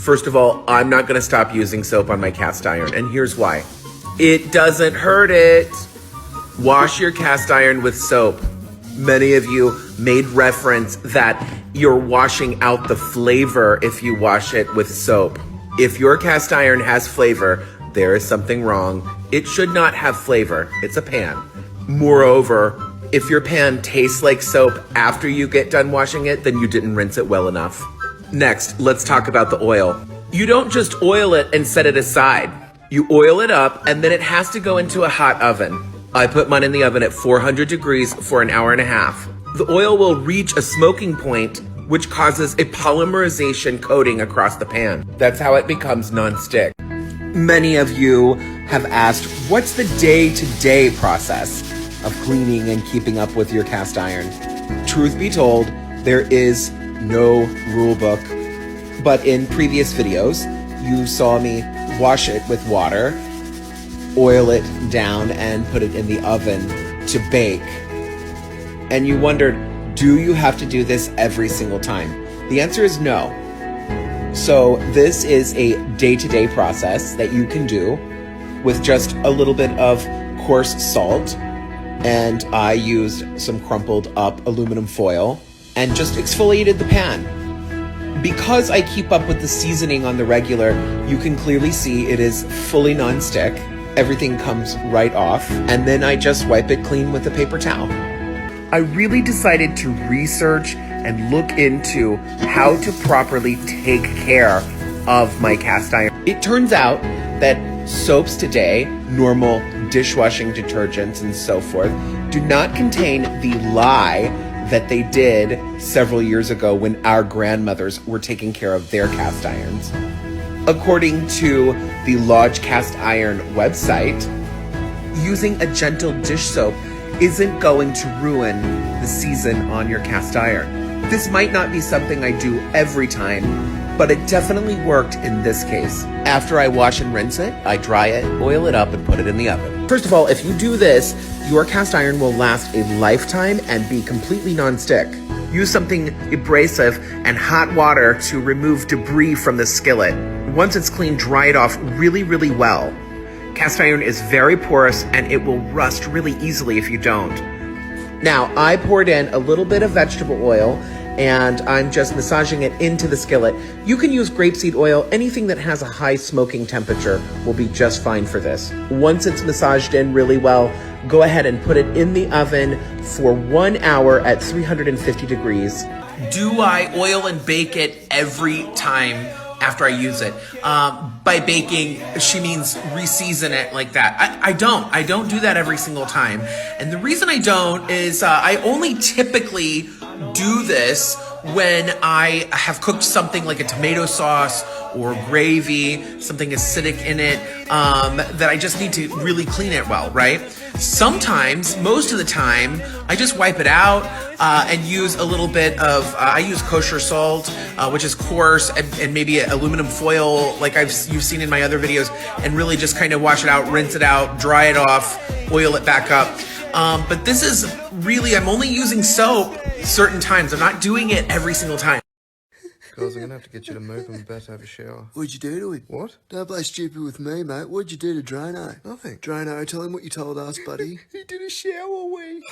First of all, I'm not gonna stop using soap on my cast iron, and here's why. It doesn't hurt it. Wash your cast iron with soap. Many of you made reference that you're washing out the flavor if you wash it with soap. If your cast iron has flavor, there is something wrong. It should not have flavor. It's a pan. Moreover, if your pan tastes like soap after you get done washing it, then you didn't rinse it well enough. Next, let's talk about the oil. You don't just oil it and set it aside. You oil it up and then it has to go into a hot oven. I put mine in the oven at 400 degrees for an hour and a half. The oil will reach a smoking point, which causes a polymerization coating across the pan. That's how it becomes nonstick. Many of you have asked, what's the day-to-day process of cleaning and keeping up with your cast iron? Truth be told, there is no rule book, but in previous videos, you saw me wash it with water, oil it down, and put it in the oven to bake. And you wondered, do you have to do this every single time? The answer is no. So this is a day-to-day process that you can do with just a little bit of coarse salt, and I used some crumpled up aluminum foil and just exfoliated the pan. Because I keep up with the seasoning on the regular, you can clearly see it is fully non-stick. Everything comes right off, and then I just wipe it clean with a paper towel. I really decided to research and look into how to properly take care of my cast iron. It turns out that soaps today, normal dishwashing detergents and so forth, do not contain the lye that they did several years ago when our grandmothers were taking care of their cast irons. According to the Lodge Cast Iron website, using a gentle dish soap isn't going to ruin the season on your cast iron. This might not be something I do every time, but it definitely worked in this case. After I wash and rinse it, I dry it, oil it up, and put it in the oven. First of all, if you do this, your cast iron will last a lifetime and be completely non-stick. Use something abrasive and hot water to remove debris from the skillet. Once it's clean, dry it off really, really well. Cast iron is very porous and it will rust really easily if you don't. Now, I poured in a little bit of vegetable oil and I'm just massaging it into the skillet. You can use grapeseed oil. Anything that has a high smoking temperature will be just fine for this. Once it's massaged in really well, go ahead and put it in the oven for 1 hour at 350 degrees. Do I oil and bake it every time after I use it? By baking, she means reseason it like that. I don't do that every single time. And the reason I don't is I only typically do this when I have cooked something like a tomato sauce or gravy, something acidic in it, that I just need to really clean it well, right? Sometimes, most of the time, I just wipe it out and use a little bit of, I use kosher salt, which is coarse, and maybe aluminum foil like you've seen in my other videos, and really just kind of wash it out, rinse it out, dry it off, oil it back up. But this is really, I'm only using soap certain times. I'm not doing it every single time. Guys, I'm gonna have to get you to move. I'm about to have a shower. What'd you do to him? What? Don't play stupid with me, mate. What'd you do to Drano? Nothing. Drano, tell him what you told us, buddy. He did a shower wee.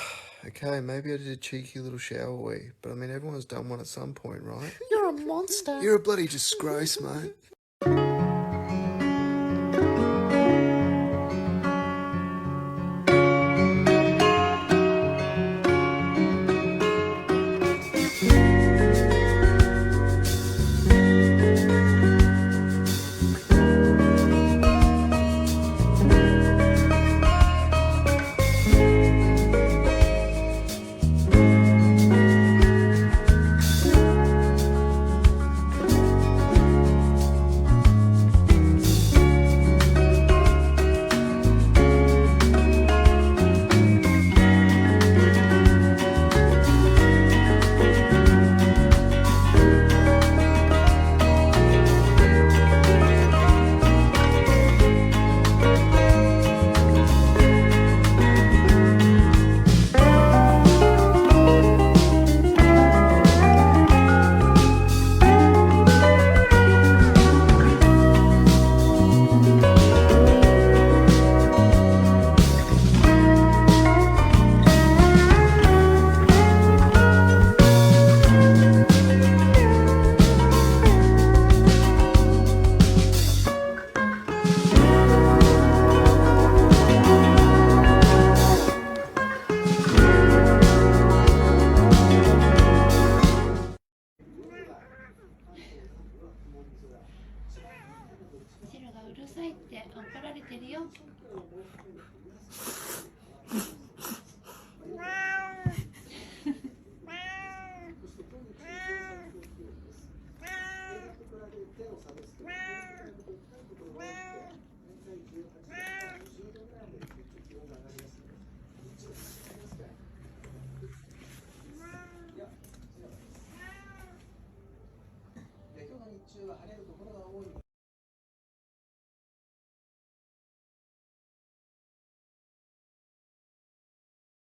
Okay, maybe I did a cheeky little shower wee, but I mean, everyone's done one at some point, right? You're a monster. You're a bloody disgrace, mate.